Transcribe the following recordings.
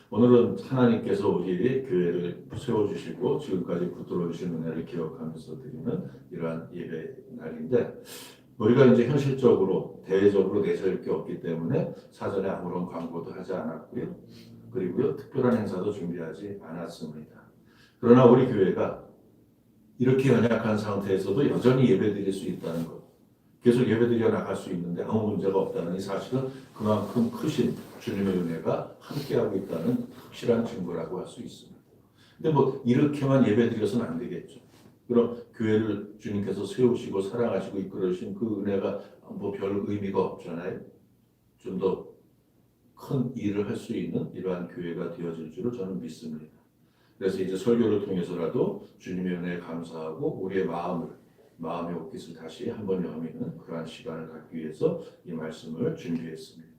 오늘은 하나님께서 우리 교회를 세워주시고 지금까지 붙들어 주신 은혜를 기억하면서 드리는 이러한 예배 날인데, 우리가 이제 현실적으로 대외적으로 내세울 게 없기 때문에 사전에 아무런 광고도 하지 않았고요. 그리고요, 특별한 행사도 준비하지 않았습니다. 그러나 우리 교회가 이렇게 연약한 상태에서도 여전히 예배드릴 수 있다는 것, 계속 예배드려 나갈 수 있는데 아무 문제가 없다는 이 사실은 그만큼 크신 주님의 은혜가 함께하고 있다는 확실한 증거라고 할 수 있습니다. 근데 뭐 이렇게만 예배드려서는 안 되겠죠. 그럼 교회를 주님께서 세우시고 사랑하시고 이끌으신 그 은혜가 뭐 별 의미가 없잖아요. 좀 더 큰 일을 할 수 있는 이러한 교회가 되어질 줄을 저는 믿습니다. 그래서 이제 설교를 통해서라도 주님의 은혜에 감사하고 우리의 마음의 옷깃을 다시 한번 여미는 그러한 시간을 갖기 위해서 이 말씀을 준비했습니다.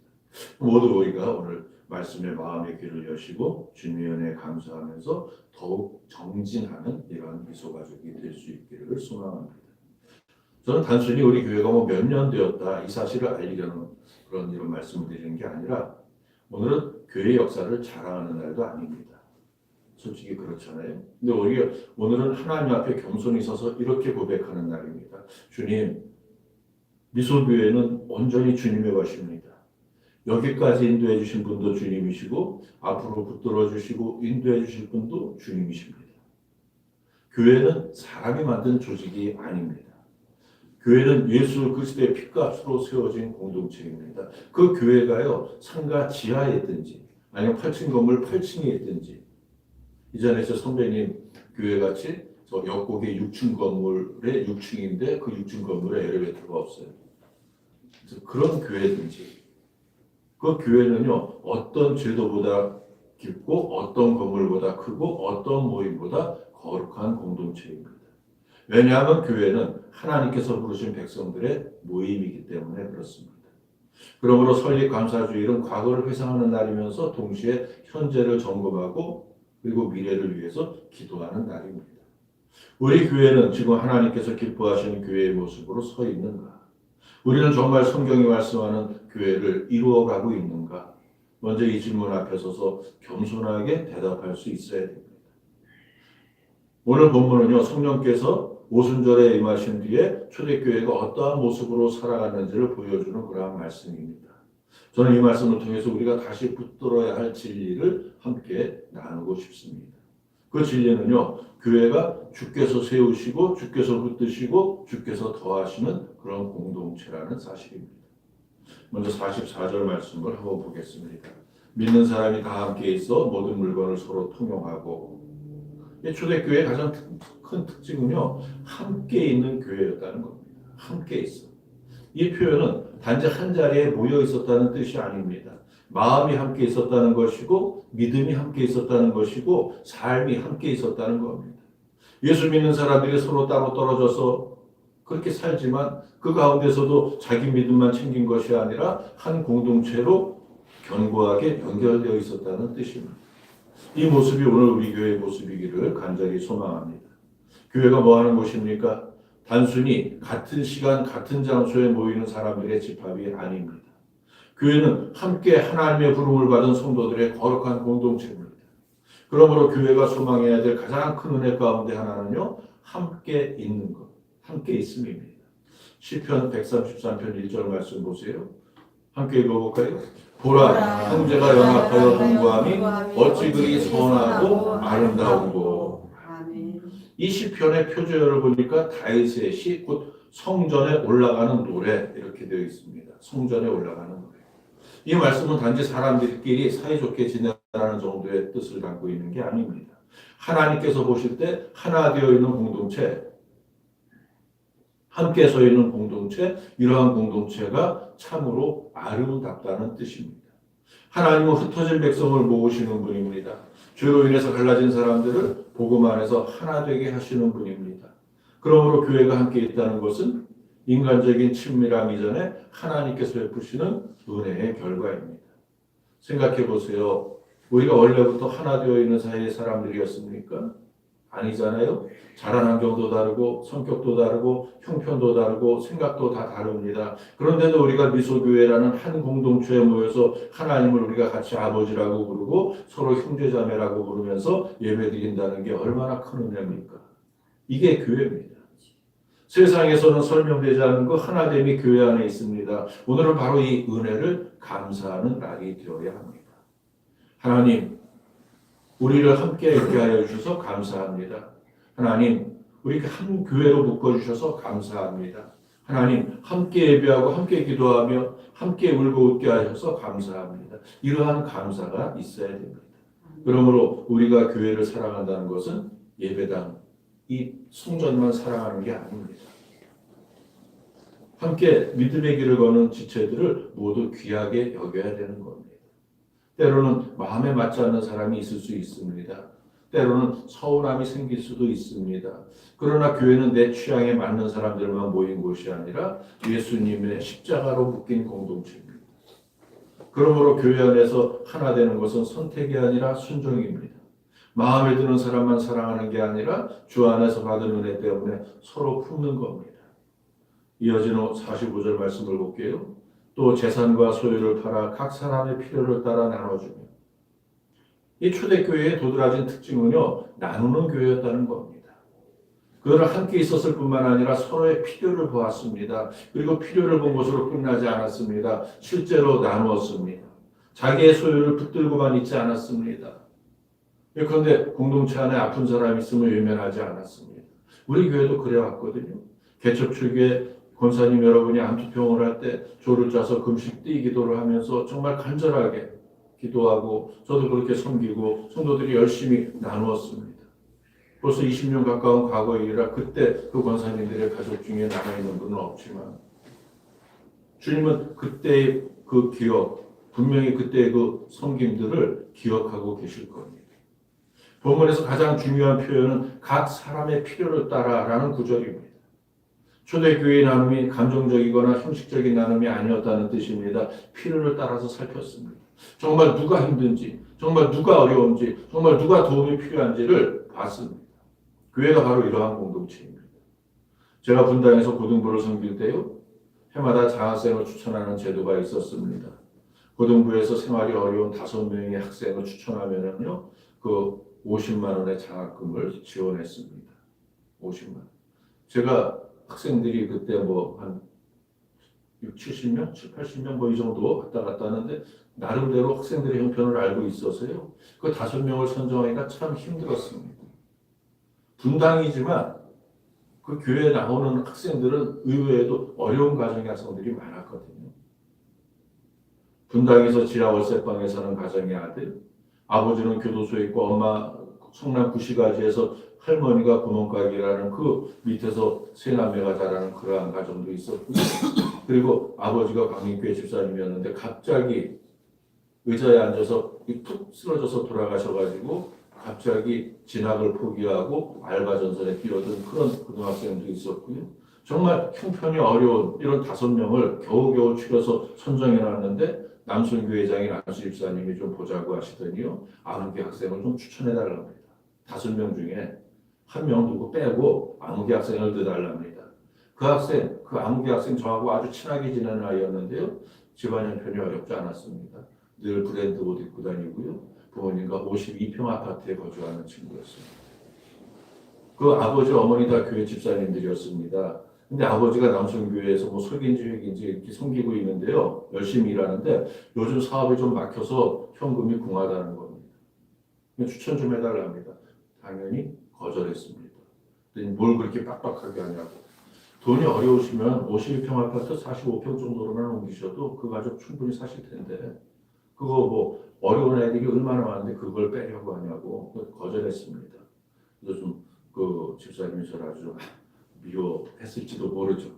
모두 우리가 오늘 말씀에 마음의 귀를 여시고 주님의 은혜에 감사하면서 더욱 정진하는 이러한 미소가족이 될 수 있기를 소망합니다. 저는 단순히 우리 교회가 뭐 몇 년 되었다 이 사실을 알리려는 그런 이런 말씀을 드리는 게 아니라, 오늘은 교회 역사를 자랑하는 날도 아닙니다. 솔직히 그렇잖아요. 근데 오늘은 하나님 앞에 겸손히 서서 이렇게 고백하는 날입니다. 주님, 미소교회는 온전히 주님의 것입니다. 여기까지 인도해 주신 분도 주님이시고 앞으로 붙들어 주시고 인도해 주실 분도 주님이십니다. 교회는 사람이 만든 조직이 아닙니다. 교회는 예수 그리스도의 피값으로 세워진 공동체입니다. 그 교회가요, 상가 지하에 있든지 아니면 8층 건물 8층에 있든지, 이전에 저 선배님 교회같이 저 역곡의 6층 건물에 6층인데 그 6층 건물에 엘리베이터가 없어요. 그래서 그런 교회든지, 그 교회는요, 어떤 제도보다 깊고 어떤 건물보다 크고 어떤 모임보다 거룩한 공동체입니다. 왜냐하면 교회는 하나님께서 부르신 백성들의 모임이기 때문에 그렇습니다. 그러므로 설립 감사주일은 과거를 회상하는 날이면서 동시에 현재를 점검하고 그리고 미래를 위해서 기도하는 날입니다. 우리 교회는 지금 하나님께서 기뻐하시는 교회의 모습으로 서 있는가? 우리는 정말 성경이 말씀하는 교회를 이루어가고 있는가? 먼저 이 질문 앞에 서서 겸손하게 대답할 수 있어야 됩니다. 오늘 본문은요, 성령께서 오순절에 임하신 뒤에 초대교회가 어떠한 모습으로 살아갔는지를 보여주는 그러한 말씀입니다. 저는 이 말씀을 통해서 우리가 다시 붙들어야 할 진리를 함께 나누고 싶습니다. 그 진리는요, 교회가 주께서 세우시고 주께서 붙드시고 주께서 더하시는 그런 공동체라는 사실입니다. 먼저 44절 말씀을 한번 보겠습니다. 믿는 사람이 다 함께 있어 모든 물건을 서로 통용하고. 초대교회의 가장 큰 특징은요, 함께 있는 교회였다는 겁니다. 함께 있어. 이 표현은 단지 한 자리에 모여 있었다는 뜻이 아닙니다. 마음이 함께 있었다는 것이고 믿음이 함께 있었다는 것이고 삶이 함께 있었다는 겁니다. 예수 믿는 사람들이 서로 따로 떨어져서 그렇게 살지만 그 가운데서도 자기 믿음만 챙긴 것이 아니라 한 공동체로 견고하게 연결되어 있었다는 뜻입니다. 이 모습이 오늘 우리 교회의 모습이기를 간절히 소망합니다. 교회가 뭐 하는 곳입니까? 단순히 같은 시간 같은 장소에 모이는 사람들의 집합이 아닙니다. 교회는 함께 하나님의 부름을 받은 성도들의 거룩한 공동체입니다. 그러므로 교회가 소망해야 될 가장 큰 은혜 가운데 하나는요, 함께 있는 것, 함께 있음입니다. 시편 133편 1절 말씀 보세요. 함께 읽어볼까요? 보라, 형제가 연합하여 동거함이 어찌 그리 선하고 아름다운고. 이 시편의 표제어를 보니까 다윗의 시, 곧 성전에 올라가는 노래, 이렇게 되어 있습니다. 성전에 올라가는 노래. 이 말씀은 단지 사람들끼리 사이좋게 지내라는 정도의 뜻을 담고 있는 게 아닙니다. 하나님께서 보실 때 하나 되어 있는 공동체, 함께 서 있는 공동체, 이러한 공동체가 참으로 아름답다는 뜻입니다. 하나님은 흩어진 백성을 모으시는 분입니다. 죄로 인해서 갈라진 사람들을 복음 안에서 하나 되게 하시는 분입니다. 그러므로 교회가 함께 있다는 것은 인간적인 친밀함 이전에 하나님께서 베푸시는 은혜의 결과입니다. 생각해 보세요. 우리가 원래부터 하나 되어 있는 사이의 사람들이었습니까? 아니잖아요. 자란 환경도 다르고 성격도 다르고 형편도 다르고 생각도 다 다릅니다. 그런데도 우리가 미소교회라는 한 공동체에 모여서 하나님을 우리가 같이 아버지라고 부르고 서로 형제자매라고 부르면서 예배드린다는 게 얼마나 큰 은혜입니까? 이게 교회입니다. 세상에서는 설명되지 않은 그 하나됨이 교회 안에 있습니다. 오늘은 바로 이 은혜를 감사하는 날이 되어야 합니다. 하나님, 우리를 함께 있게 하여 주셔서 감사합니다. 하나님, 우리 한 교회로 묶어주셔서 감사합니다. 하나님, 함께 예배하고 함께 기도하며 함께 울고 웃게 하셔서 감사합니다. 이러한 감사가 있어야 됩니다. 그러므로 우리가 교회를 사랑한다는 것은 예배당, 이 성전만 사랑하는 게 아닙니다. 함께 믿음의 길을 거는 지체들을 모두 귀하게 여겨야 되는 겁니다. 때로는 마음에 맞지 않는 사람이 있을 수 있습니다. 때로는 서운함이 생길 수도 있습니다. 그러나 교회는 내 취향에 맞는 사람들만 모인 곳이 아니라 예수님의 십자가로 묶인 공동체입니다. 그러므로 교회 안에서 하나 되는 것은 선택이 아니라 순종입니다. 마음에 드는 사람만 사랑하는 게 아니라 주 안에서 받은 은혜 때문에 서로 품는 겁니다. 이어지는 45절 말씀을 볼게요. 또 재산과 소유를 팔아 각 사람의 필요를 따라 나눠주며. 이 초대교회의 도드라진 특징은요, 나누는 교회였다는 겁니다. 그들은 함께 있었을 뿐만 아니라 서로의 필요를 보았습니다. 그리고 필요를 본 것으로 끝나지 않았습니다. 실제로 나누었습니다. 자기의 소유를 붙들고만 있지 않았습니다. 그런데 공동체 안에 아픈 사람이 있으면 외면하지 않았습니다. 우리 교회도 그래왔거든요. 개척 초기에 권사님 여러분이 암투병을 할 때 조를 짜서 금식띠 기도를 하면서 정말 간절하게 기도하고 저도 그렇게 섬기고 성도들이 열심히 나누었습니다. 벌써 20년 가까운 과거의 일이라 그때 그 권사님들의 가족 중에 남아있는 분은 없지만 주님은 그때의 그 기억, 분명히 그때의 그 섬김들을 기억하고 계실 겁니다. 본문에서 가장 중요한 표현은 각 사람의 필요를 따라라는 구절입니다. 초대교회의 나눔이 감정적이거나 형식적인 나눔이 아니었다는 뜻입니다. 필요를 따라서 살폈습니다. 정말 누가 힘든지, 정말 누가 어려운지, 정말 누가 도움이 필요한지를 봤습니다. 교회가 바로 이러한 공동체입니다. 제가 분당에서 고등부를 섬길 때요, 해마다 장학생을 추천하는 제도가 있었습니다. 고등부에서 생활이 어려운 5명의 학생을 추천하면요, 그 50만 원의 장학금을 지원했습니다. 50만 원. 제가 학생들이 그때 한 6, 70명, 7, 80명 이 정도 왔다 갔다 하는데 나름대로 학생들의 형편을 알고 있어서요. 그 5명을 선정하기가 참 힘들었습니다. 분당이지만 그 교회에 나오는 학생들은 의외에도 어려운 가정의 학생들이 많았거든요. 분당에서 지하 월세방에 사는 가정의 아들, 아버지는 교도소에 있고 엄마 성남 구시가지에서 할머니가 구멍가게라는 그 밑에서 세 남매가 자라는 그러한 가정도 있었고요. 그리고 아버지가 광림교회 집사님이었는데 갑자기 의자에 앉아서 툭 쓰러져서 돌아가셔가지고 갑자기 진학을 포기하고 알바 전선에 뛰어든 그런 고등학생도 있었고요. 정말 형편이 어려운 이런 5명을 겨우겨우 추려서 선정해놨는데 남순교회 회장인 안수 집사님이 좀 보자고 하시더니요. 아무개 학생을 좀 추천해달라고 합니다. 5명 중에 1명 누구 빼고 아무개 학생을 넣어달랍니다. 그 학생, 그 아무개 학생 저하고 아주 친하게 지내는 아이였는데요. 집안 형편이 어렵지 않았습니다. 늘 브랜드 옷 입고 다니고요. 부모님과 52평 아파트에 거주하는 친구였습니다. 그 아버지, 어머니 다 교회 집사님들이었습니다. 근데 아버지가 남순교회에서 설계인지 회계인지 이렇게 섬기고 있는데요. 열심히 일하는데 요즘 사업이 좀 막혀서 현금이 궁하다는 겁니다. 추천 좀 해달랍니다. 당연히 거절했습니다. 뭘 그렇게 빡빡하게 하냐고. 돈이 어려우시면 52평 아파트 45평 정도로만 옮기셔도 그 가족 충분히 사실 텐데 그거 어려운 애들이 얼마나 많은데 그걸 빼려고 하냐고 거절했습니다. 요즘 그 집사님이 저를 아주 미워했을지도 모르죠.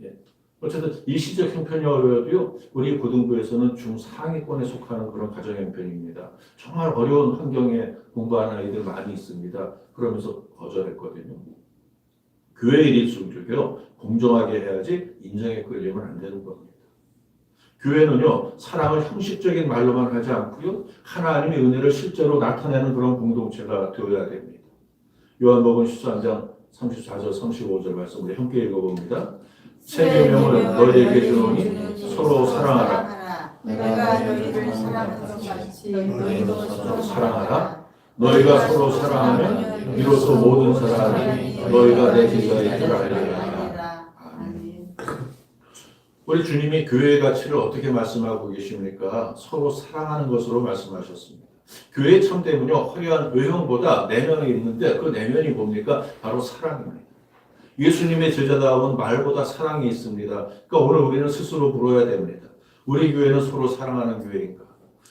예. 어쨌든 일시적 형편이 어려워도요, 우리 고등부에서는 중상위권에 속하는 그런 가정 형편입니다. 정말 어려운 환경에 공부하는 아이들 많이 있습니다. 그러면서 거절했거든요. 교회 일일수록요, 공정하게 해야지 인정에 끌리면 안 되는 겁니다. 교회는요, 사랑을 형식적인 말로만 하지 않고요, 하나님의 은혜를 실제로 나타내는 그런 공동체가 되어야 됩니다. 요한복음 13장 34절 35절 말씀 우리 함께 읽어봅니다. 새 계명을 너희에게 주노니 서로 사랑하라. 내가 너희를 사랑한 것 같이 너희도 서로 사랑하라. 너희가 서로 사랑하면 비로소 모든 사람이 너희가 내 제자인 줄 알리라. 아멘. 우리 주님이 교회의 가치를 어떻게 말씀하고 계십니까? 서로 사랑하는 것으로 말씀하셨습니다. 교회의 참됨은요, 화려한 외형보다 내면이 있는데 그 내면이 뭡니까? 바로 사랑입니다. 예수님의 제자다운 말보다 사랑이 있습니다. 그러니까 오늘 우리는 스스로 물어야 됩니다. 우리 교회는 서로 사랑하는 교회인가?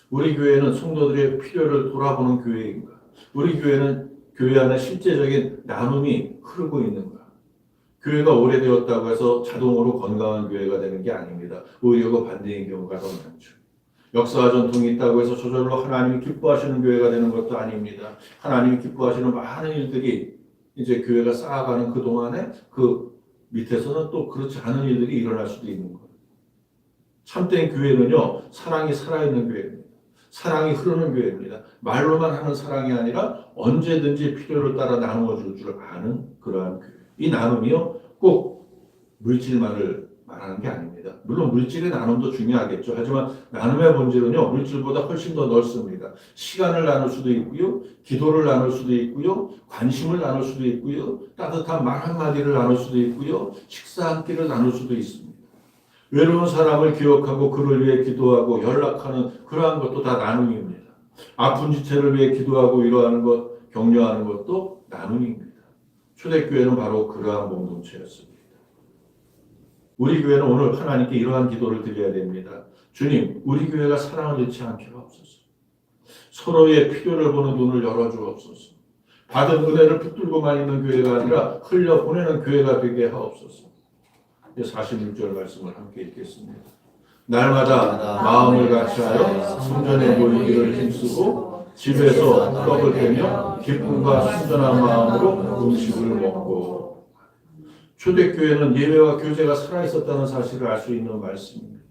우리 교회는 성도들의 필요를 돌아보는 교회인가? 우리 교회는 교회 안에 실제적인 나눔이 흐르고 있는가? 교회가 오래되었다고 해서 자동으로 건강한 교회가 되는 게 아닙니다. 오히려 그 반대인 경우가 더 많죠. 역사와 전통이 있다고 해서 저절로 하나님이 기뻐하시는 교회가 되는 것도 아닙니다. 하나님이 기뻐하시는 많은 일들이 이제 교회가 쌓아가는 그 동안에 그 밑에서는 또 그렇지 않은 일들이 일어날 수도 있는 거예요. 참된 교회는요, 사랑이 살아있는 교회입니다. 사랑이 흐르는 교회입니다. 말로만 하는 사랑이 아니라 언제든지 필요를 따라 나누어 줄 줄 아는 그러한 교회. 이 나눔이요, 꼭 물질만을 말하는 게 아닙니다. 물론 물질의 나눔도 중요하겠죠. 하지만 나눔의 본질은요, 물질보다 훨씬 더 넓습니다. 시간을 나눌 수도 있고요, 기도를 나눌 수도 있고요, 관심을 나눌 수도 있고요, 따뜻한 말 한마디를 나눌 수도 있고요, 식사 한 끼를 나눌 수도 있습니다. 외로운 사람을 기억하고 그를 위해 기도하고 연락하는 그러한 것도 다 나눔입니다. 아픈 지체를 위해 기도하고 위로하는 것, 격려하는 것도 나눔입니다. 초대교회는 바로 그러한 공동체였습니다. 우리 교회는 오늘 하나님께 이러한 기도를 드려야 됩니다. 주님, 우리 교회가 사랑을 잃지 않게 하옵소서. 서로의 필요를 보는 눈을 열어주옵소서. 받은 은혜를 붙들고만 있는 교회가 아니라 흘려보내는 교회가 되게 하옵소서. 46절 말씀을 함께 읽겠습니다. 날마다 마음을 같이하여 성전에 모이기를 힘쓰고 집에서 떡을 떼며 기쁨과 순전한 마음으로 음식을 먹고. 초대교회는 예배와 교제가 살아있었다는 사실을 알 수 있는 말씀입니다.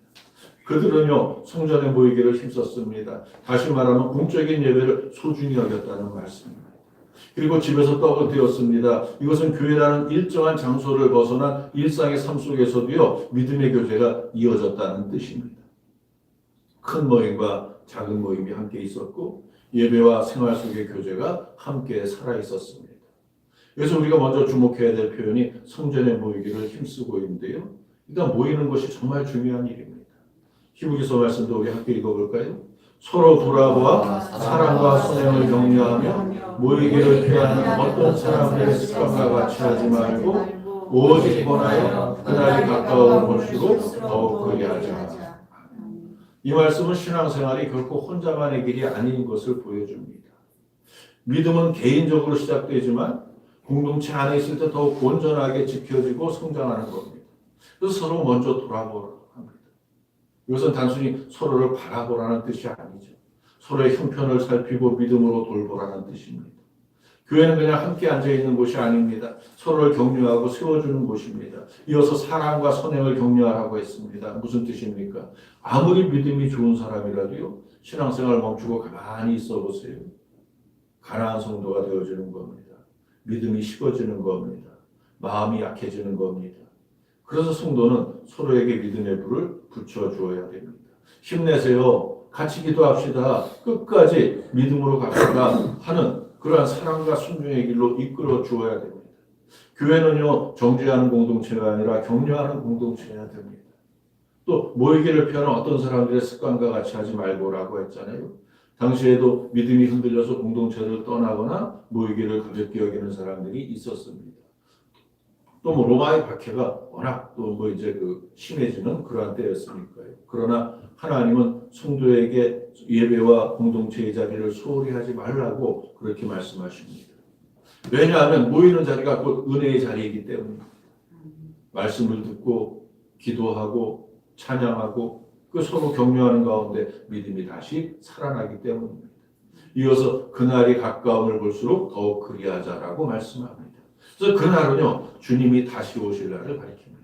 그들은요, 성전에 모이기를 힘썼습니다. 다시 말하면 공적인 예배를 소중히 여겼다는 말씀입니다. 그리고 집에서 떡을 떼었습니다. 이것은 교회라는 일정한 장소를 벗어난 일상의 삶 속에서도요, 믿음의 교제가 이어졌다는 뜻입니다. 큰 모임과 작은 모임이 함께 있었고 예배와 생활 속의 교제가 함께 살아 있었습니다. 그래서 우리가 먼저 주목해야 될 표현이 성전에 모이기를 힘쓰고 있는데요. 일단 모이는 것이 정말 중요한 일입니다. 히브리서 말씀도 우리 함께 읽어볼까요? 서로 돌아보아 사랑과 선행을 격려하며 모이기를 피하는 어떤 사람들의 습관과 같이 하지 말고 오직 권하여 그날이 가까워 볼수록 더욱 그리 하자. 이 말씀은 신앙생활이 결코 혼자만의 길이 아닌 것을 보여줍니다. 믿음은 개인적으로 시작되지만 공동체 안에 있을 때 더욱 온전하게 지켜지고 성장하는 겁니다. 그래서 서로 먼저 돌아보라 합니다. 이것은 단순히 서로를 바라보라는 뜻이 아니죠. 서로의 형편을 살피고 믿음으로 돌보라는 뜻입니다. 교회는 그냥 함께 앉아있는 곳이 아닙니다. 서로를 격려하고 세워주는 곳입니다. 이어서 사랑과 선행을 격려하라고 했습니다. 무슨 뜻입니까? 아무리 믿음이 좋은 사람이라도요, 신앙생활 멈추고 가만히 있어 보세요. 가난한 성도가 되어지는 겁니다. 믿음이 식어지는 겁니다. 마음이 약해지는 겁니다. 그래서 성도는 서로에게 믿음의 불을 붙여주어야 됩니다. 힘내세요. 같이 기도합시다. 끝까지 믿음으로 갑시다 하는 그러한 사랑과 순종의 길로 이끌어 주어야 됩니다. 교회는요, 정죄하는 공동체가 아니라 격려하는 공동체여야 됩니다. 또 모이기를 피하는 어떤 사람들의 습관과 같이 하지 말고라고 했잖아요. 당시에도 믿음이 흔들려서 공동체를 떠나거나 모이기를 가볍게 여기는 사람들이 있었습니다. 또 뭐 로마의 박해가 워낙 또 뭐 이제 그 심해지는 그러한 때였으니까요. 그러나 하나님은 성도에게 예배와 공동체의 자리를 소홀히 하지 말라고 그렇게 말씀하십니다. 왜냐하면 모이는 자리가 곧 은혜의 자리이기 때문입니다. 말씀을 듣고 기도하고 찬양하고 그 서로 격려하는 가운데 믿음이 다시 살아나기 때문입니다. 이어서 그날이 가까움을 볼수록 더욱 그리하자라고 말씀합니다. 그래서 그날은요, 주님이 다시 오실 날을 가리킵니다.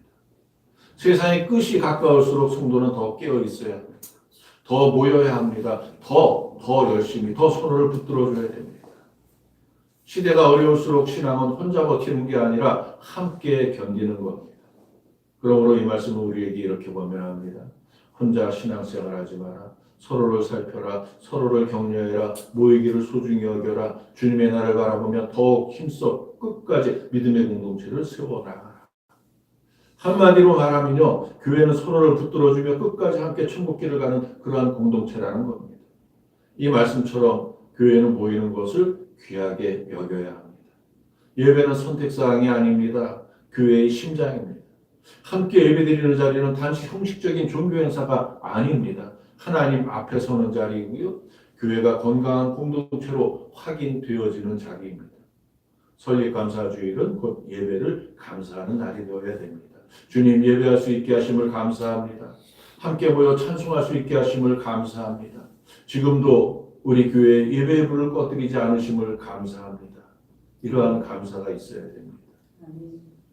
세상의 끝이 가까울수록 성도는 더 깨어 있어야 합니다. 더 모여야 합니다. 더 열심히, 더 서로를 붙들어줘야 됩니다. 시대가 어려울수록 신앙은 혼자 버티는 게 아니라 함께 견디는 겁니다. 그러므로 이 말씀은 우리에게 이렇게 권면합니다. 혼자 신앙생활하지 마라. 서로를 살펴라. 서로를 격려해라. 모이기를 소중히 여겨라. 주님의 날을 바라보며 더욱 힘써 끝까지 믿음의 공동체를 세워나가라. 한마디로 말하면요, 교회는 서로를 붙들어주며 끝까지 함께 천국길을 가는 그러한 공동체라는 겁니다. 이 말씀처럼 교회는 모이는 것을 귀하게 여겨야 합니다. 예배는 선택사항이 아닙니다. 교회의 심장입니다. 함께 예배드리는 자리는 단지 형식적인 종교 행사가 아닙니다. 하나님 앞에 서는 자리이고요. 교회가 건강한 공동체로 확인되어지는 자리입니다. 설립감사주일은 곧 예배를 감사하는 날이 되어야 됩니다. 주님 예배할 수 있게 하심을 감사합니다. 함께 모여 찬송할 수 있게 하심을 감사합니다. 지금도 우리 교회에 예배의 불을 꺼뜨리지 않으심을 감사합니다. 이러한 감사가 있어야 됩니다.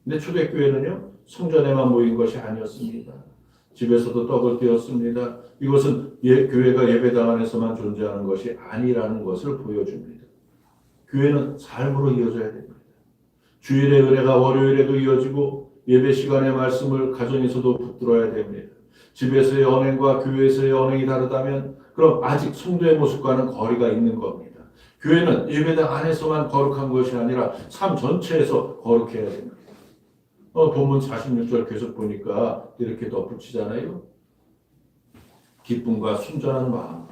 근데 초대교회는요, 성전에만 모인 것이 아니었습니다. 집에서도 떡을 떼었습니다. 이것은 교회가 예배당 안에서만 존재하는 것이 아니라는 것을 보여줍니다. 교회는 삶으로 이어져야 됩니다. 주일의 은혜가 월요일에도 이어지고 예배 시간의 말씀을 가정에서도 붙들어야 됩니다. 집에서의 언행과 교회에서의 언행이 다르다면 그럼 아직 성도의 모습과는 거리가 있는 겁니다. 교회는 예배당 안에서만 거룩한 것이 아니라 삶 전체에서 거룩해야 됩니다. 본문 46절 계속 보니까 이렇게 덧붙이잖아요. 기쁨과 순전한 마음.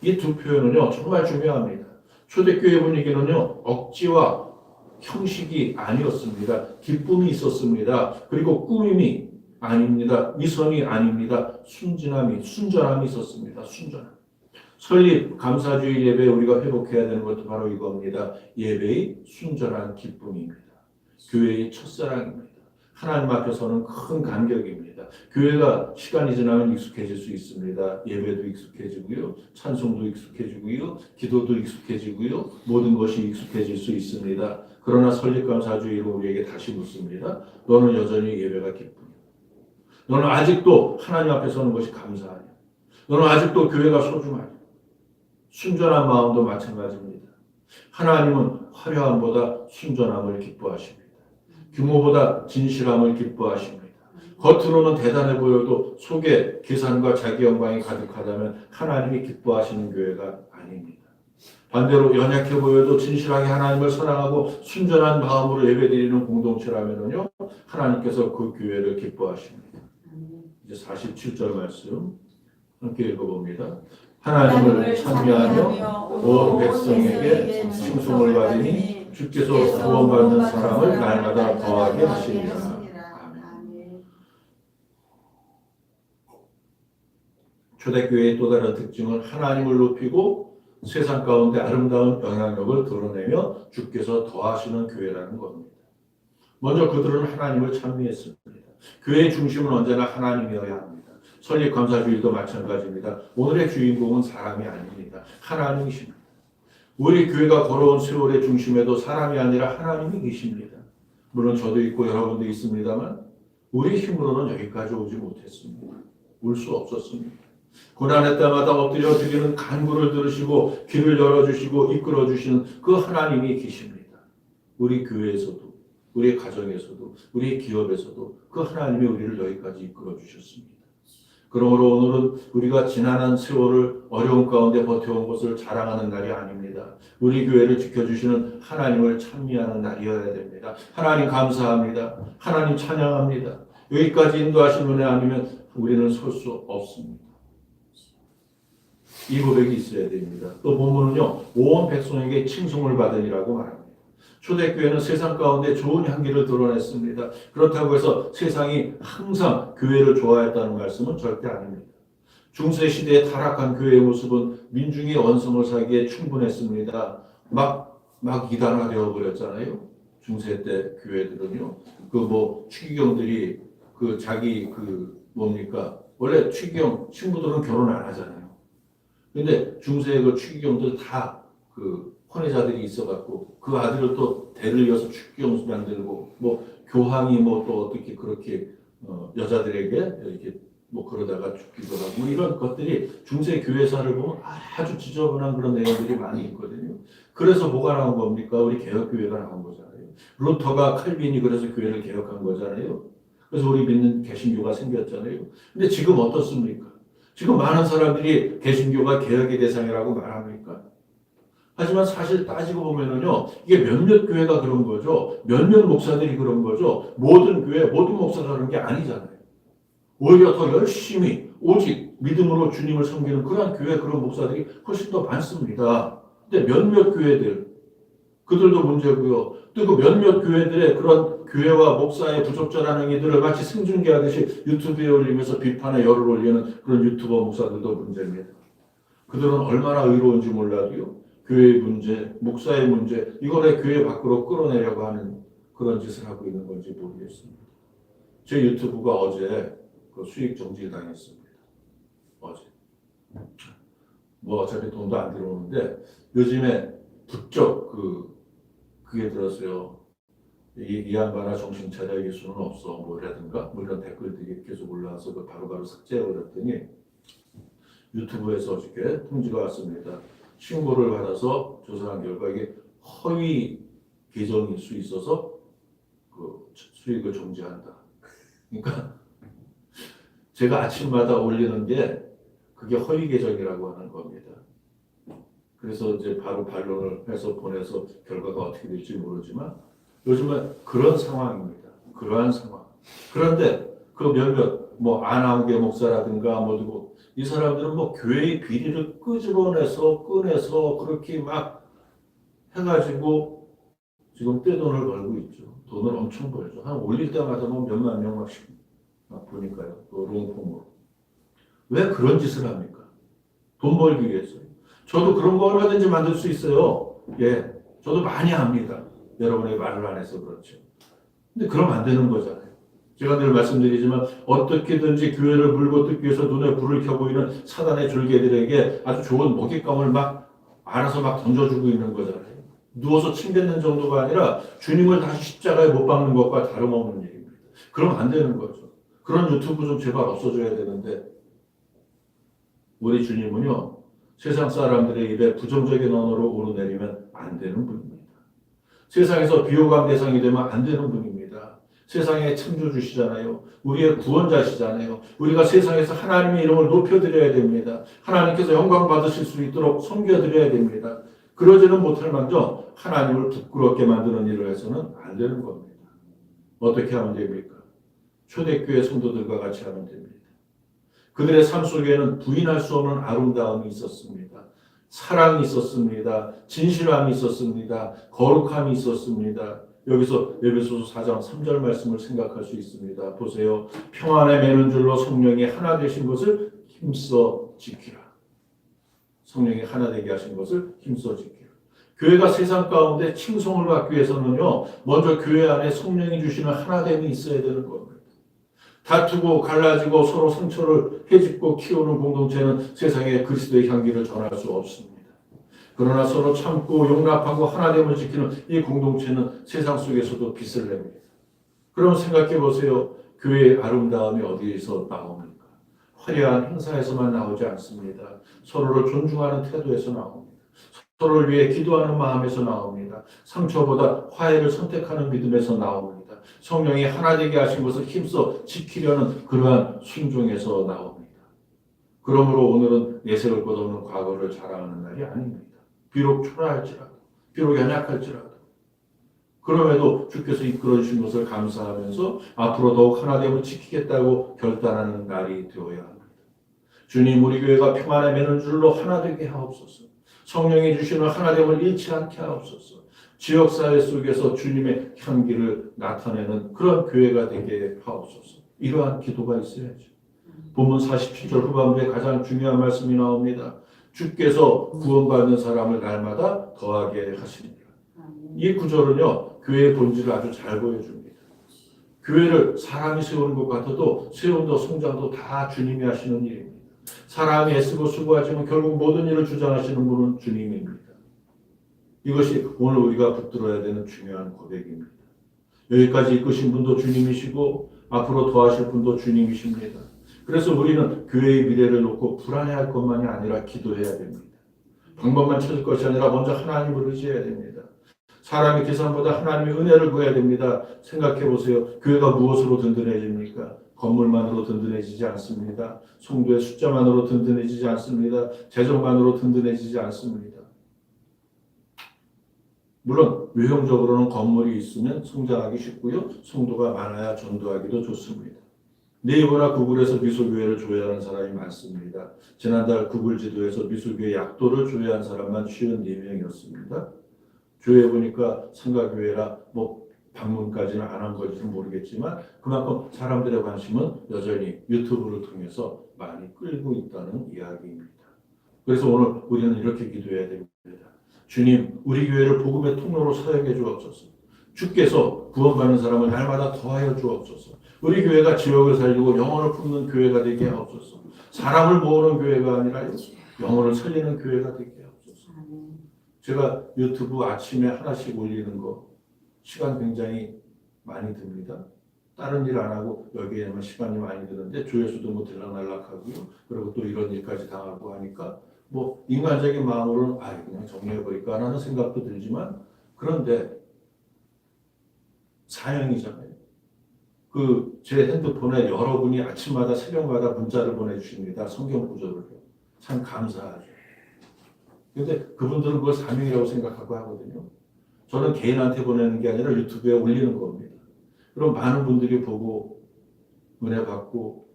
이 두 표현은요, 정말 중요합니다. 초대교회 분위기는요, 억지와 형식이 아니었습니다. 기쁨이 있었습니다. 그리고 꾸밈이 아닙니다. 위선이 아닙니다. 순전함이 있었습니다. 순전함. 설립 감사주일 예배 우리가 회복해야 되는 것도 바로 이겁니다. 예배의 순전한 기쁨입니다. 교회의 첫사랑입니다. 하나님 앞에서는 큰 간격입니다. 교회가 시간이 지나면 익숙해질 수 있습니다. 예배도 익숙해지고요. 찬송도 익숙해지고요. 기도도 익숙해지고요. 모든 것이 익숙해질 수 있습니다. 그러나 설립감사주일은 우리에게 다시 묻습니다. 너는 여전히 예배가 기쁘냐? 너는 아직도 하나님 앞에 서는 것이 감사하냐? 너는 아직도 교회가 소중하냐? 순전한 마음도 마찬가지입니다. 하나님은 화려함보다 순전함을 기뻐하십니다. 규모보다 진실함을 기뻐하십니다. 겉으로는 대단해 보여도 속에 계산과 자기 영광이 가득하다면 하나님이 기뻐하시는 교회가 아닙니다. 반대로 연약해 보여도 진실하게 하나님을 사랑하고 순전한 마음으로 예배드리는 공동체라면요, 하나님께서 그 교회를 기뻐하십니다. 이제 47절 말씀 함께 읽어봅니다. 하나님을 찬미하며 온 백성에게 칭송을 받으니 주께서 구원받는 사람을 날마다 더하게 하시리라. 아멘. 초대교회의 또 다른 특징은 하나님을 높이고 세상 가운데 아름다운 영향력을 드러내며 주께서 더하시는 교회라는 겁니다. 먼저 그들은 하나님을 찬미했습니다. 교회의 중심은 언제나 하나님이어야 합니다. 설립감사주일도 마찬가지입니다. 오늘의 주인공은 사람이 아닙니다. 하나님이십니다. 우리 교회가 걸어온 세월의 중심에도 사람이 아니라 하나님이 계십니다. 물론 저도 있고 여러분도 있습니다만 우리 힘으로는 여기까지 오지 못했습니다. 올 수 없었습니다. 고난의 때마다 엎드려 드리는 간구를 들으시고 길을 열어주시고 이끌어주시는 그 하나님이 계십니다. 우리 교회에서도 우리 가정에서도 우리 기업에서도 그 하나님이 우리를 여기까지 이끌어주셨습니다. 그러므로 오늘은 우리가 지난한 세월을 어려운 가운데 버텨온 것을 자랑하는 날이 아닙니다. 우리 교회를 지켜주시는 하나님을 찬미하는 날이어야 됩니다. 하나님 감사합니다. 하나님 찬양합니다. 여기까지 인도하신 은혜 아니면 우리는 설 수 없습니다. 이 고백이 있어야 됩니다. 또 본문은요, 온 백성에게 칭송을 받으니라고 말합니다. 초대교회는 세상 가운데 좋은 향기를 드러냈습니다. 그렇다고 해서 세상이 항상 교회를 좋아했다는 말씀은 절대 아닙니다. 중세시대의 타락한 교회의 모습은 민중의 원성을 사기에 충분했습니다. 막 이단화 되어버렸잖아요. 중세 때 교회들은요. 추기경들이 원래 추기경 신부들은 결혼 안 하잖아요. 근데 중세의 추기경들 다 혼외자들이 있어갖고 그 아들을 또 대를 이어서 추기경 만들고 교황이 또 어떻게 그렇게 여자들에게 이렇게 뭐 그러다가 죽기도 하고 이런 것들이 중세 교회사를 보면 아주 지저분한 그런 내용들이 많이 있거든요. 그래서 뭐가 나온 겁니까? 우리 개혁교회가 나온 거잖아요. 루터가 칼빈이 그래서 교회를 개혁한 거잖아요. 그래서 우리 믿는 개신교가 생겼잖아요. 근데 지금 어떻습니까? 지금 많은 사람들이 개신교가 개혁의 대상이라고 말합니까? 하지만 사실 따지고 보면은요, 이게 몇몇 교회가 그런 거죠. 몇몇 목사들이 그런 거죠. 모든 교회, 모든 목사가 그런 게 아니잖아요. 오히려 더 열심히 오직 믿음으로 주님을 섬기는 그런 교회, 그런 목사들이 훨씬 더 많습니다. 근데 몇몇 교회들, 그들도 문제고요. 또 그 몇몇 교회들의 그런 교회와 목사의 부적절한 행위들을 마치 생중계하듯이 유튜브에 올리면서 비판의 열을 올리는 그런 유튜버 목사들도 문제입니다. 그들은 얼마나 의로운지 몰라도요. 교회의 문제, 목사의 문제, 이걸 교회 밖으로 끌어내려고 하는 그런 짓을 하고 있는 건지 모르겠습니다. 제 유튜브가 어제 그 수익 정지당했습니다. 어제. 뭐 어차피 돈도 안 들어오는데 요즘에 부쩍 그게 들었어요. 이 양반아 정신 차려 이길 수는 없어 뭐라든가 뭐 이런 댓글들이 계속 올라와서 그 바로바로 삭제해버렸더니 유튜브에서 어저께 통지가 왔습니다. 신고를 받아서 조사한 결과 이게 허위 계정일 수 있어서 그 수익을 정지한다. 그러니까 제가 아침마다 올리는 게 그게 허위 계정이라고 하는 겁니다. 그래서 이제 바로 반론을 해서 보내서 결과가 어떻게 될지 모르지만 요즘은 그런 상황입니다. 그러한 상황. 그런데 그 몇몇 뭐 안하우계 목사라든가 뭐 누구 이 사람들은 뭐 교회의 비리를 끄집어내서 꺼내서 그렇게 막 해가지고 지금 떼돈을 벌고 있죠. 돈을 엄청 벌죠. 한 올릴 때마다 뭐 몇만 명씩 막 보니까요. 또 롱폼으로. 왜 그런 짓을 합니까? 돈 벌기 위해서요. 저도 그런 거 얼마든지 만들 수 있어요. 예. 저도 많이 합니다. 여러분의 말을 안 해서 그렇죠. 근데 그러면 안 되는 거잖아요. 제가 늘 말씀드리지만 어떻게든지 교회를 물고 뜯기 위해서 눈에 불을 켜고 있는 사단의 졸개들에게 아주 좋은 먹잇감을 막 알아서 막 던져주고 있는 거잖아요. 누워서 침 뱉는 정도가 아니라 주님을 다시 십자가에 못 박는 것과 다름없는 일입니다. 그러면 안 되는 거죠. 그런 유튜브 좀 제발 없어져야 되는데 우리 주님은요. 세상 사람들의 입에 부정적인 언어로 오르내리면 안 되는 분입니다. 세상에서 비호감 대상이 되면 안 되는 분입니다. 세상의 창조주시잖아요. 우리의 구원자시잖아요. 우리가 세상에서 하나님의 이름을 높여드려야 됩니다. 하나님께서 영광 받으실 수 있도록 섬겨드려야 됩니다. 그러지는 못할 망정 하나님을 부끄럽게 만드는 일을 해서는 안 되는 겁니다. 어떻게 하면 됩니까? 초대교회 성도들과 같이 하면 됩니다. 그들의 삶 속에는 부인할 수 없는 아름다움이 있었습니다. 사랑이 있었습니다. 진실함이 있었습니다. 거룩함이 있었습니다. 여기서 에베소서 4장 3절 말씀을 생각할 수 있습니다. 보세요. 평안에 매는 줄로 성령이 하나 되신 것을 힘써 지키라. 성령이 하나 되게 하신 것을 힘써 지키라. 교회가 세상 가운데 칭송을 받기 위해서는요. 먼저 교회 안에 성령이 주시는 하나됨이 있어야 되는 겁니다. 다투고 갈라지고 서로 상처를 헤집고 키우는 공동체는 세상에 그리스도의 향기를 전할 수 없습니다. 그러나 서로 참고 용납하고 하나됨을 지키는 이 공동체는 세상 속에서도 빛을 냅니다. 그럼 생각해 보세요. 교회의 아름다움이 어디에서 나옵니까? 화려한 행사에서만 나오지 않습니다. 서로를 존중하는 태도에서 나옵니다. 서로를 위해 기도하는 마음에서 나옵니다. 상처보다 화해를 선택하는 믿음에서 나옵니다. 성령이 하나 되게 하신 것을 힘써 지키려는 그러한 순종에서 나옵니다. 그러므로 오늘은 내세울 것 없는 과거를 자랑하는 날이 아닙니다. 비록 초라할지라도, 비록 연약할지라도, 그럼에도 주께서 이끌어 주신 것을 감사하면서 앞으로 더욱 하나됨을 지키겠다고 결단하는 날이 되어야 합니다. 주님, 우리 교회가 평안에 매는 줄로 하나 되게 하옵소서. 성령이 주시는 하나됨을 잃지 않게 하옵소서. 지역사회 속에서 주님의 향기를 나타내는 그런 교회가 되게 하옵소서. 이러한 기도가 있어야죠. 본문 47절 후반부에 가장 중요한 말씀이 나옵니다. 주께서 구원받는 사람을 날마다 더하게 하십니다. 이 구절은요, 교회의 본질을 아주 잘 보여줍니다. 교회를 사람이 세우는 것 같아도 세운도 성장도 다 주님이 하시는 일입니다. 사람이 애쓰고 수고하지만 결국 모든 일을 주장하시는 분은 주님입니다. 이것이 오늘 우리가 붙들어야 되는 중요한 고백입니다. 여기까지 이끄신 분도 주님이시고 앞으로 더하실 분도 주님이십니다. 그래서 우리는 교회의 미래를 놓고 불안해할 것만이 아니라 기도해야 됩니다. 방법만 찾을 것이 아니라 먼저 하나님을 의지해야 됩니다. 사람의 계산보다 하나님의 은혜를 구해야 됩니다. 생각해 보세요. 교회가 무엇으로 든든해집니까? 건물만으로 든든해지지 않습니다. 성도의 숫자만으로 든든해지지 않습니다. 재정만으로 든든해지지 않습니다. 물론 외형적으로는 건물이 있으면 성장하기 쉽고요. 성도가 많아야 전도하기도 좋습니다. 네이버나 구글에서 미소교회를 조회하는 사람이 많습니다. 지난달 구글 지도에서 미소교회 약도를 조회한 사람만 54명이었습니다. 조회해보니까 상가교회라 방문까지는 안 한 건지는 모르겠지만 그만큼 사람들의 관심은 여전히 유튜브를 통해서 많이 끌고 있다는 이야기입니다. 그래서 오늘 우리는 이렇게 기도해야 됩니다. 주님, 우리 교회를 복음의 통로로 사용해 주옵소서. 주께서 구원받는 사람을 날마다 더하여 주옵소서. 우리 교회가 지역을 살리고 영혼을 품는 교회가 되게 하옵소서. 사람을 모으는 교회가 아니라 영혼을 살리는 교회가 되게 하옵소서. 제가 유튜브 아침에 하나씩 올리는 거 시간 굉장히 많이 듭니다. 다른 일 안 하고 여기에만 시간이 많이 드는데 조회수도 들락날락하고요. 그리고 또 이런 일까지 당하고 하니까 인간적인 마음으로는 그냥 정리해버릴까 하는 생각도 들지만 그런데 사명이잖아요. 제 핸드폰에 여러분이 아침마다 새벽마다 문자를 보내주십니다. 성경 구절을. 참 감사하죠. 근데 그분들은 그걸 사명이라고 생각하고 하거든요. 저는 개인한테 보내는 게 아니라 유튜브에 올리는 겁니다. 그럼 많은 분들이 보고 은혜 받고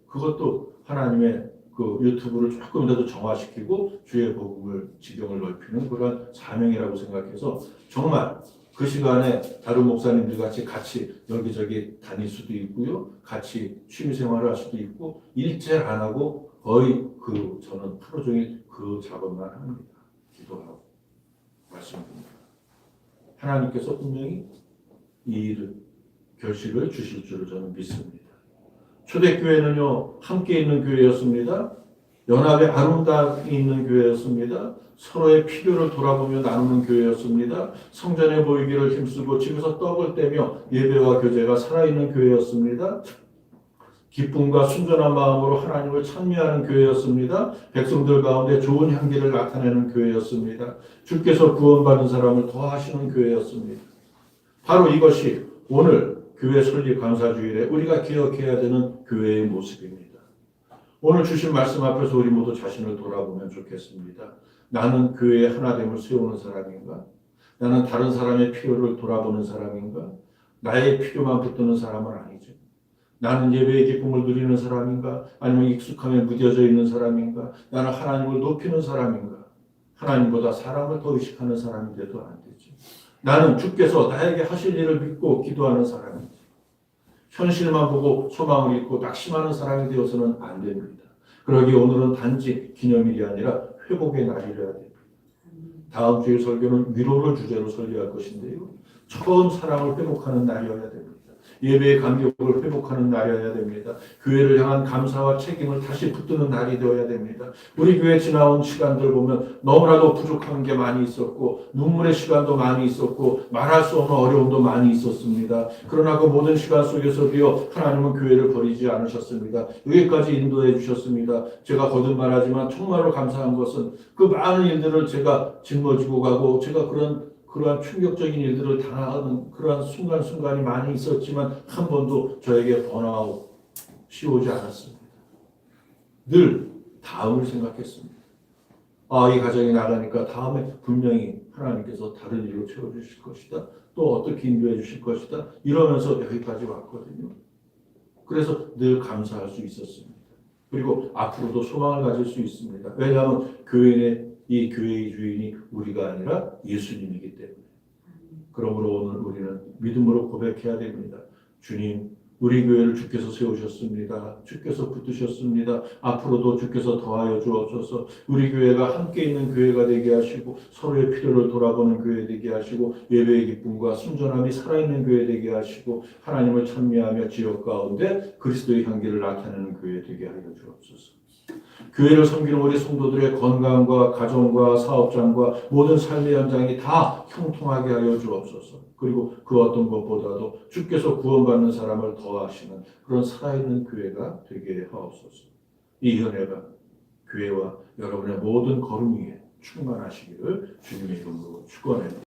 그것도 하나님의 유튜브를 조금이라도 정화시키고 주의 복음을 지경을 넓히는 그런 사명이라고 생각해서 정말 그 시간에 다른 목사님들 같이 여기저기 다닐 수도 있고요. 같이 취미생활을 할 수도 있고 일제를 안 하고 거의 저는 하루 종일 그 작업만 합니다. 기도하고 말씀드립니다. 하나님께서 분명히 이 결실을 주실 줄을 저는 믿습니다. 초대교회는요, 함께 있는 교회였습니다. 연합의 아름다움이 있는 교회였습니다. 서로의 필요를 돌아보며 나누는 교회였습니다. 성전에 보이기를 힘쓰고 집에서 떡을 떼며 예배와 교제가 살아있는 교회였습니다. 기쁨과 순전한 마음으로 하나님을 찬미하는 교회였습니다. 백성들 가운데 좋은 향기를 나타내는 교회였습니다. 주께서 구원받은 사람을 더하시는 교회였습니다. 바로 이것이 오늘 교회 설립 감사주일에 우리가 기억해야 되는 교회의 모습입니다. 오늘 주신 말씀 앞에서 우리 모두 자신을 돌아보면 좋겠습니다. 나는 교회의 하나됨을 세우는 사람인가? 나는 다른 사람의 필요를 돌아보는 사람인가? 나의 필요만 붙드는 사람은 아니죠. 나는 예배의 기쁨을 누리는 사람인가? 아니면 익숙함에 무뎌져 있는 사람인가? 나는 하나님을 높이는 사람인가? 하나님보다 사람을 더 의식하는 사람이 돼도 안 되죠. 나는 주께서 나에게 하실 일을 믿고 기도하는 사람이지. 현실만 보고 소망을 잃고 낙심하는 사람이 되어서는 안 됩니다. 그러기에 오늘은 단지 기념일이 아니라 회복의 날이라야 됩니다. 다음 주의 설교는 위로를 주제로 설교할 것인데요. 처음 사랑을 회복하는 날이어야 됩니다. 예배의 감격을 회복하는 날이어야 됩니다. 교회를 향한 감사와 책임을 다시 붙드는 날이 되어야 됩니다. 우리 교회 지나온 시간들 보면 너무나도 부족한 게 많이 있었고 눈물의 시간도 많이 있었고 말할 수 없는 어려움도 많이 있었습니다. 그러나 그 모든 시간 속에서도요 하나님은 교회를 버리지 않으셨습니다. 여기까지 인도해 주셨습니다. 제가 거듭말하지만 정말로 감사한 것은 그 많은 일들을 제가 짊어지고 가고 제가 그러한 충격적인 일들을 당하는 그러한 순간순간이 많이 있었지만 한 번도 저에게 번아웃이 오지 않았습니다. 늘 다음을 생각했습니다. 이 가정이 나가니까 다음에 분명히 하나님께서 다른 일로 채워주실 것이다. 또 어떻게 인도해 주실 것이다. 이러면서 여기까지 왔거든요. 그래서 늘 감사할 수 있었습니다. 그리고 앞으로도 소망을 가질 수 있습니다. 왜냐하면 이 교회의 주인이 우리가 아니라 예수님이기 때문에. 그러므로 오늘 우리는 믿음으로 고백해야 됩니다. 주님, 우리 교회를 주께서 세우셨습니다. 주께서 붙드셨습니다. 앞으로도 주께서 더하여 주옵소서. 우리 교회가 함께 있는 교회가 되게 하시고 서로의 필요를 돌아보는 교회 되게 하시고 예배의 기쁨과 순전함이 살아있는 교회 되게 하시고 하나님을 찬미하며 지역 가운데 그리스도의 향기를 나타내는 교회 되게 하여 주옵소서. 교회를 섬기는 우리 성도들의 건강과 가정과 사업장과 모든 삶의 현장이 다 형통하게 하여 주옵소서. 그리고 그 어떤 것보다도 주께서 구원받는 사람을 더 거하시는 그런 살아있는 교회가 되게 하옵소서. 이 은혜가 교회와 여러분의 모든 걸음 위에 충만하시기를 주님의 이름으로 축원합니다.